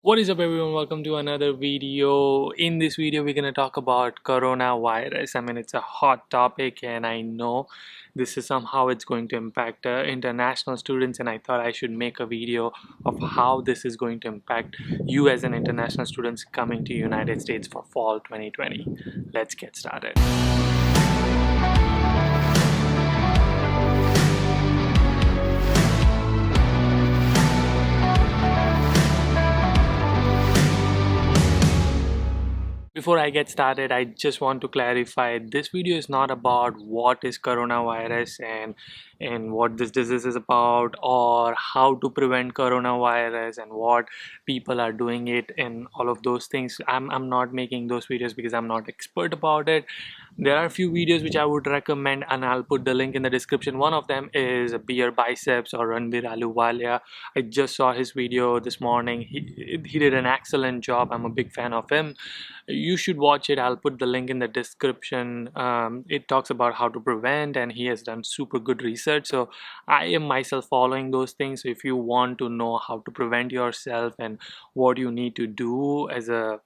What is up everyone, welcome to another video. In this video we're going to talk about coronavirus. It's a hot topic and I know this is somehow it's going to impact international students, and I thought I should make a video of how this is going to impact you as an international students coming to United States for fall 2020. Let's get started. Before I get started, I just want to clarify this video is not about what is coronavirus and what this disease is about, or how to prevent coronavirus and what people are doing it and all of those things. I'm not making those videos because I'm not expert about it. There are a few videos which I would recommend and I'll put the link in the description. One of them is Beer Biceps or Ranbir Ahluwalia. I just saw his video this morning. He did an excellent job. I'm a big fan of him. You should watch it. I'll put the link in the description. It talks about how to prevent, and he has done super good research. So I am myself following those things. So if you want to know how to prevent yourself and what you need to do as a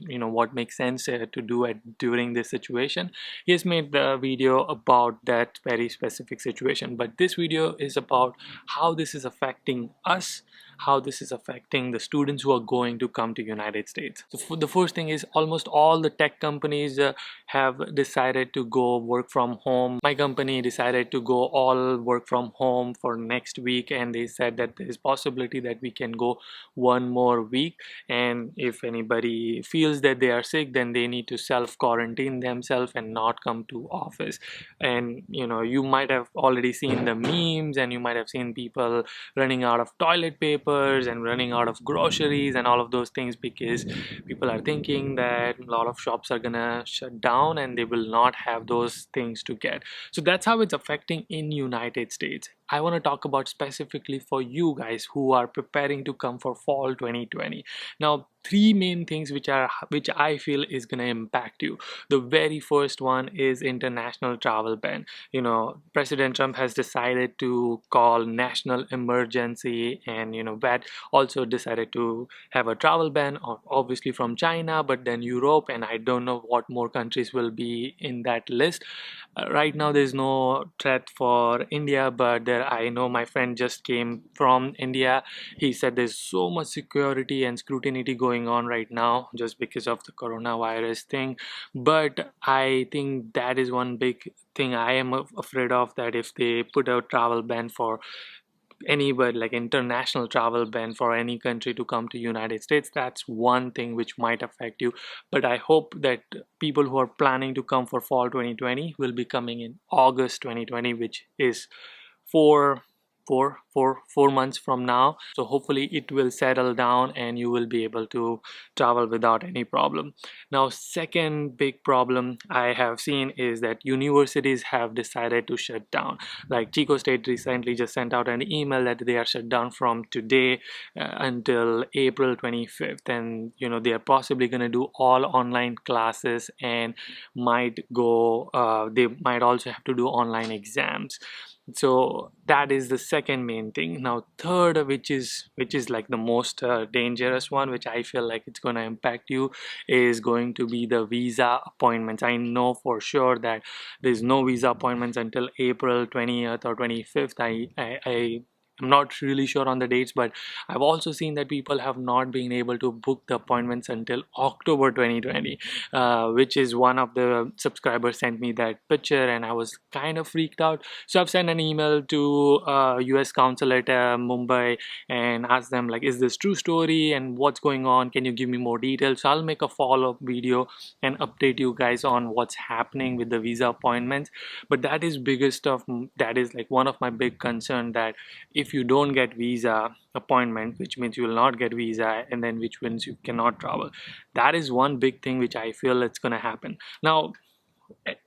what makes sense to do during this situation, he has made the video about that very specific situation. But this video is about how this is affecting us, how this is affecting the students who are going to come to United States. So the first thing is almost all the tech companies have decided to go work from home. My company decided to go all work from home for next week, and they said that there is possibility that we can go one more week, and if anybody feels that they are sick, then they need to self quarantine themselves and not come to office. And you might have already seen the memes, and you might have seen people running out of toilet paper and running out of groceries and all of those things, because people are thinking that a lot of shops are gonna shut down and they will not have those things to get. So that's how it's affecting in United States. I want to talk about specifically for you guys who are preparing to come for fall 2020. Now, three main things which I feel is going to impact you. The very first one is international travel ban. President Trump has decided to call national emergency, and that also decided to have a travel ban, obviously from China, but then Europe, and I don't know what more countries will be in that list. Right now there's no threat for India, but I know my friend just came from India. He said there's so much security and scrutiny going on right now just because of the coronavirus thing. But I think that is one big thing I am afraid of, that if they put a travel ban for anybody, like international travel ban for any country to come to United States, that's one thing which might affect you. But I hope that people who are planning to come for fall 2020 will be coming in August 2020, which is four 4 months from now. So hopefully it will settle down and you will be able to travel without any problem. Now, second big problem I have seen is that universities have decided to shut down. Like Chico State recently just sent out an email that they are shut down from today until April 25th, and they are possibly going to do all online classes and they might also have to do online exams. So that is the second main thing. Now, third, which is like the most dangerous one, which I feel like it's going to impact you, is going to be the visa appointments. I know for sure that there's no visa appointments until April 20th or 25th. I'm not really sure on the dates, but I've also seen that people have not been able to book the appointments until October 2020, which is one of the subscribers sent me that picture, and I was kind of freaked out. So I've sent an email to US consulate Mumbai and asked them, like, is this true story and what's going on? Can you give me more details? So I'll make a follow-up video and update you guys on what's happening with the visa appointments. But that is biggest of that is like one of my big concern, that if you don't get visa appointment, which means you will not get visa, and then which means you cannot travel. That is one big thing which I feel it's going to happen. Now,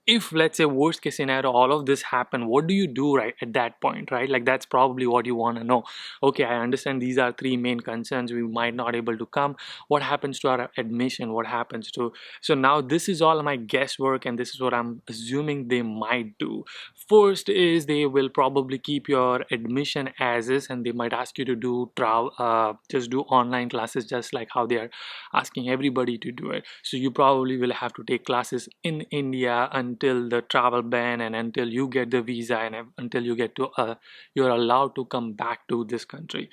if let's say worst case scenario all of this happen, what do you do right at that point, right? Like that's probably what you want to know. Okay, I understand these are three main concerns. We might not able to come. What happens to our admission? What happens to... So now this is all my guesswork, and this is what I'm assuming they might do. First is they will probably keep your admission as is, and they might ask you to do just do online classes, just like how they are asking everybody to do it. So you probably will have to take classes in India until the travel ban and until you get the visa and until you get to you're allowed to come back to this country.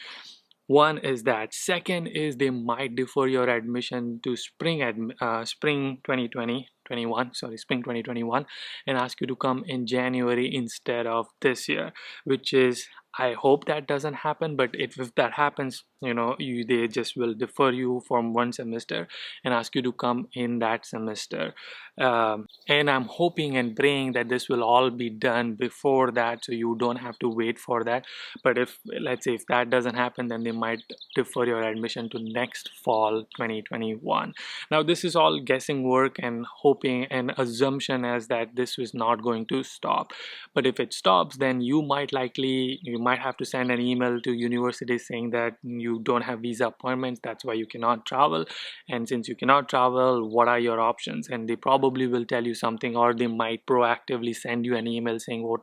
One is that. Second is they might defer your admission to spring 2021, sorry, spring 2021, and ask you to come in January instead of this year, which is, I hope that doesn't happen, but if that happens, they just will defer you from one semester and ask you to come in that semester. And I'm hoping and praying that this will all be done before that, so you don't have to wait for that. But if, let's say, if that doesn't happen, then they might defer your admission to next fall 2021. Now this is all guessing work and hoping and assumption as that this is not going to stop. But if it stops, then you might have to send an email to universities saying that you don't have visa appointments, that's why you cannot travel. And since you cannot travel, what are your options? And they probably will tell you something, or they might proactively send you an email saying what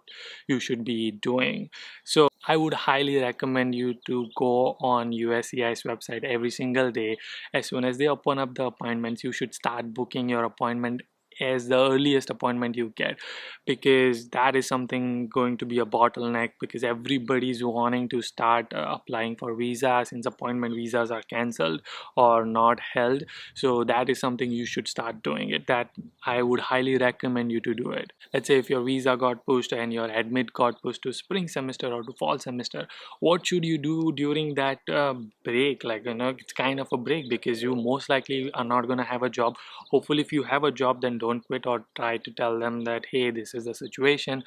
you should be doing. So I would highly recommend you to go on USCIS website every single day. As soon as they open up the appointments, you should start booking your appointment as the earliest appointment you get, because that is something going to be a bottleneck, because everybody's wanting to start applying for visas since appointment visas are cancelled or not held. So that is something you should start doing it. That I would highly recommend you to do it. Let's say if your visa got pushed and your admit got pushed to spring semester or to fall semester, what should you do during that break? Like, it's kind of a break, because you most likely are not going to have a job. Hopefully if you have a job, then don't quit or try to tell them that, hey, this is the situation.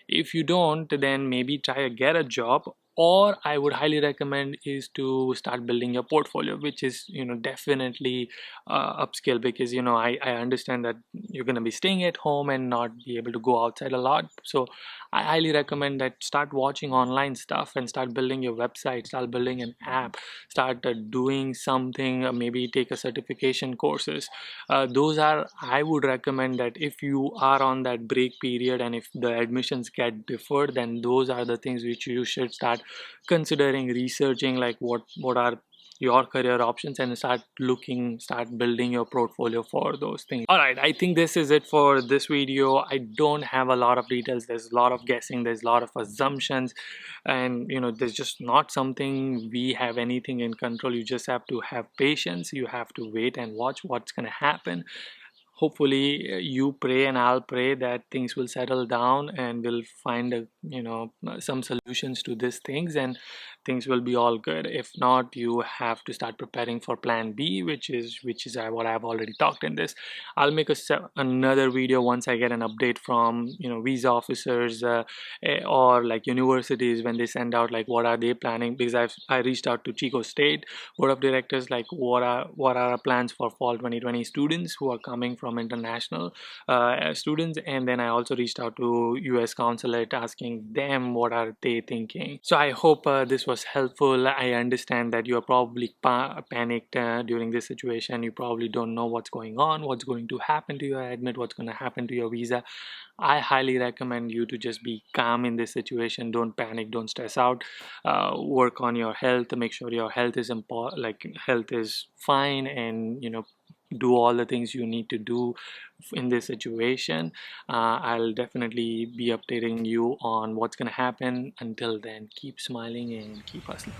If you don't, then maybe try to get a job. Or I would highly recommend is to start building your portfolio, which is definitely upskill, because I understand that you're going to be staying at home and not be able to go outside a lot. So I highly recommend that start watching online stuff and start building your website, start building an app, start doing something, maybe take a certification courses. Those are, I would recommend that if you are on that break period and if the admissions get deferred, then those are the things which you should start considering researching, like what are your career options, and start building your portfolio for those things. All right, I think this is it for this video. I don't have a lot of details. There's a lot of guessing, there's a lot of assumptions, and there's just not something we have anything in control. You just have to have patience, you have to wait and watch what's going to happen. Hopefully you pray and I'll pray that things will settle down and we'll find some solutions to these things, and things will be all good. If not, you have to start preparing for plan B, which is what I've already talked in this. I'll make another video once I get an update from visa officers or like universities, when they send out like what are they planning, because I reached out to Chico State board of directors, like what are our plans for fall 2020 students who are coming from international students. And then I also reached out to US consulate asking them what are they thinking. So I hope this was helpful. I understand that you are probably panicked during this situation. You probably don't know what's going on, what's going to happen to your admit, what's going to happen to your visa. I highly recommend you to just be calm in this situation. Don't panic, don't stress out. Work on your health, make sure your health is health is fine, and do all the things you need to do in this situation. I'll definitely be updating you on what's gonna happen. Until then, keep smiling and keep hustling.